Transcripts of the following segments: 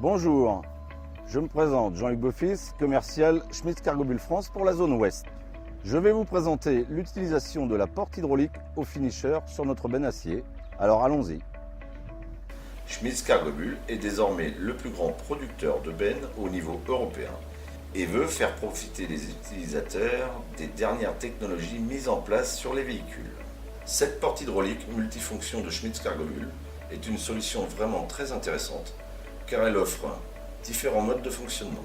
Bonjour, je me présente Jean-Luc Beaufils, commercial Schmitz Cargo Bull France pour la zone ouest. Je vais vous présenter l'utilisation de la porte hydraulique au finisher sur notre benne acier. Alors allons-y. Schmitz Cargo Bull est désormais le plus grand producteur de bennes au niveau européen et veut faire profiter les utilisateurs des dernières technologies mises en place sur les véhicules. Cette porte hydraulique multifonction de Schmitz Cargo Bull est une solution vraiment très intéressante car elle offre différents modes de fonctionnement.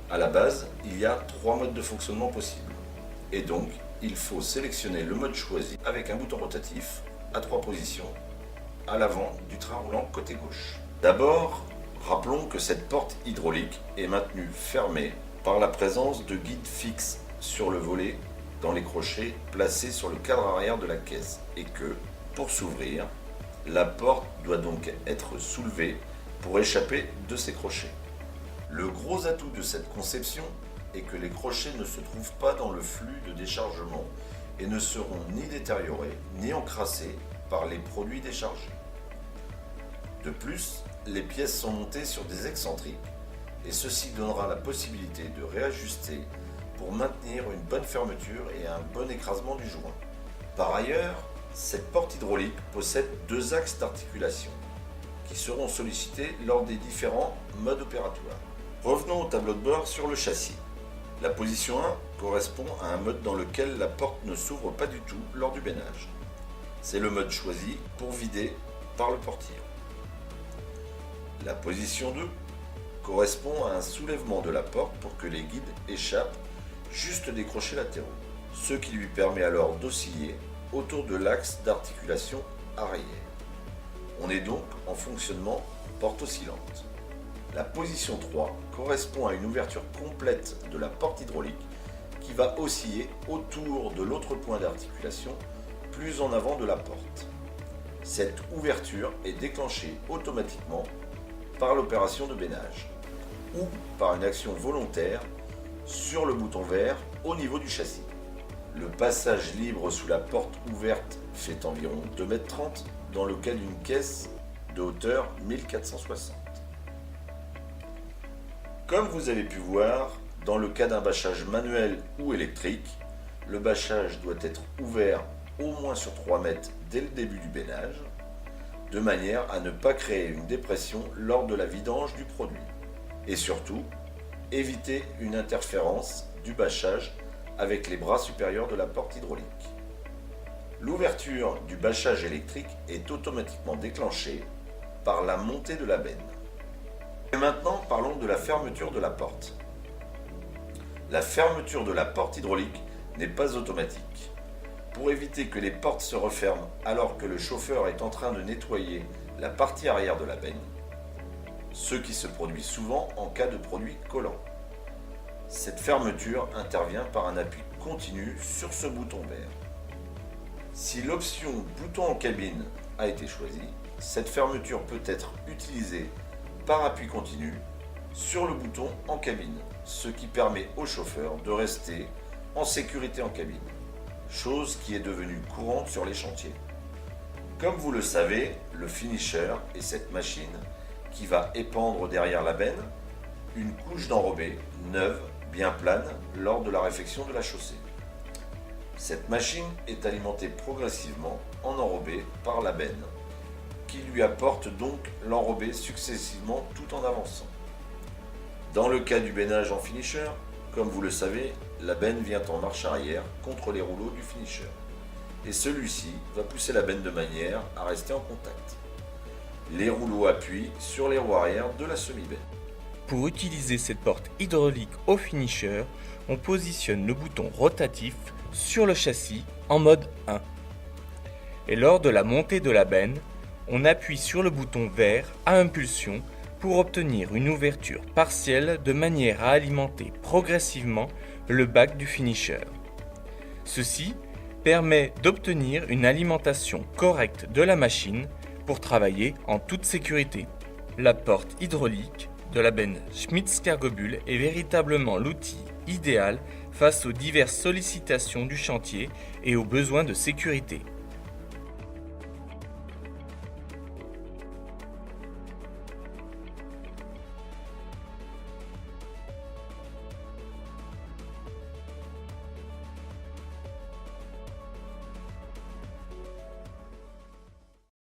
À la base, il y a 3 modes de fonctionnement possibles et donc il faut sélectionner le mode choisi avec un bouton rotatif à 3 positions à l'avant du train roulant côté gauche. D'abord, rappelons que cette porte hydraulique est maintenue fermée par la présence de guides fixes sur le volet dans les crochets placés sur le cadre arrière de la caisse et que, pour s'ouvrir, la porte doit donc être soulevée pour échapper de ces crochets. Le gros atout de cette conception est que les crochets ne se trouvent pas dans le flux de déchargement et ne seront ni détériorés ni encrassés par les produits déchargés. De plus, les pièces sont montées sur des excentriques et ceci donnera la possibilité de réajuster pour maintenir une bonne fermeture et un bon écrasement du joint. Par ailleurs, cette porte hydraulique possède 2 axes d'articulation qui seront sollicités lors des différents modes opératoires. Revenons au tableau de bord sur le châssis. La position 1 correspond à un mode dans lequel la porte ne s'ouvre pas du tout lors du bennage. C'est le mode choisi pour vider par le portier. La position 2 correspond à un soulèvement de la porte pour que les guides échappent juste des crochets latéraux, ce qui lui permet alors d'osciller autour de l'axe d'articulation arrière. On est donc en fonctionnement porte oscillante. La position 3 correspond à une ouverture complète de la porte hydraulique qui va osciller autour de l'autre point d'articulation plus en avant de la porte. Cette ouverture est déclenchée automatiquement par l'opération de bennage ou par une action volontaire sur le bouton vert au niveau du châssis. Le passage libre sous la porte ouverte fait environ 2,30 m dans le cas d'une caisse de hauteur 1460. Comme vous avez pu voir, dans le cas d'un bâchage manuel ou électrique, le bâchage doit être ouvert au moins sur 3 mètres dès le début du bennage, de manière à ne pas créer une dépression lors de la vidange du produit. Et surtout, éviter une interférence du bâchage avec les bras supérieurs de la porte hydraulique. L'ouverture du bâchage électrique est automatiquement déclenchée par la montée de la benne. Et maintenant, parlons de la fermeture de la porte. La fermeture de la porte hydraulique n'est pas automatique. Pour éviter que les portes se referment alors que le chauffeur est en train de nettoyer la partie arrière de la benne, ce qui se produit souvent en cas de produit collant. Cette fermeture intervient par un appui continu sur ce bouton vert. Si l'option bouton en cabine a été choisie, cette fermeture peut être utilisée par appui continu sur le bouton en cabine, ce qui permet au chauffeur de rester en sécurité en cabine, chose qui est devenue courante sur les chantiers. Comme vous le savez, le finisher est cette machine qui va épandre derrière la benne une couche d'enrobé neuve, bien plane, lors de la réfection de la chaussée. Cette machine est alimentée progressivement en enrobé par la benne, qui lui apporte donc l'enrobé successivement tout en avançant. Dans le cas du bennage en finisher, comme vous le savez, la benne vient en marche arrière contre les rouleaux du finisher, et celui-ci va pousser la benne de manière à rester en contact. Les rouleaux appuient sur les roues arrière de la semi-benne. Pour utiliser cette porte hydraulique au finisher, on positionne le bouton rotatif sur le châssis en mode 1. Et lors de la montée de la benne, on appuie sur le bouton vert à impulsion pour obtenir une ouverture partielle de manière à alimenter progressivement le bac du finisher. Ceci permet d'obtenir une alimentation correcte de la machine pour travailler en toute sécurité. La porte hydraulique de la benne Schmitz Cargo Bull est véritablement l'outil idéal face aux diverses sollicitations du chantier et aux besoins de sécurité.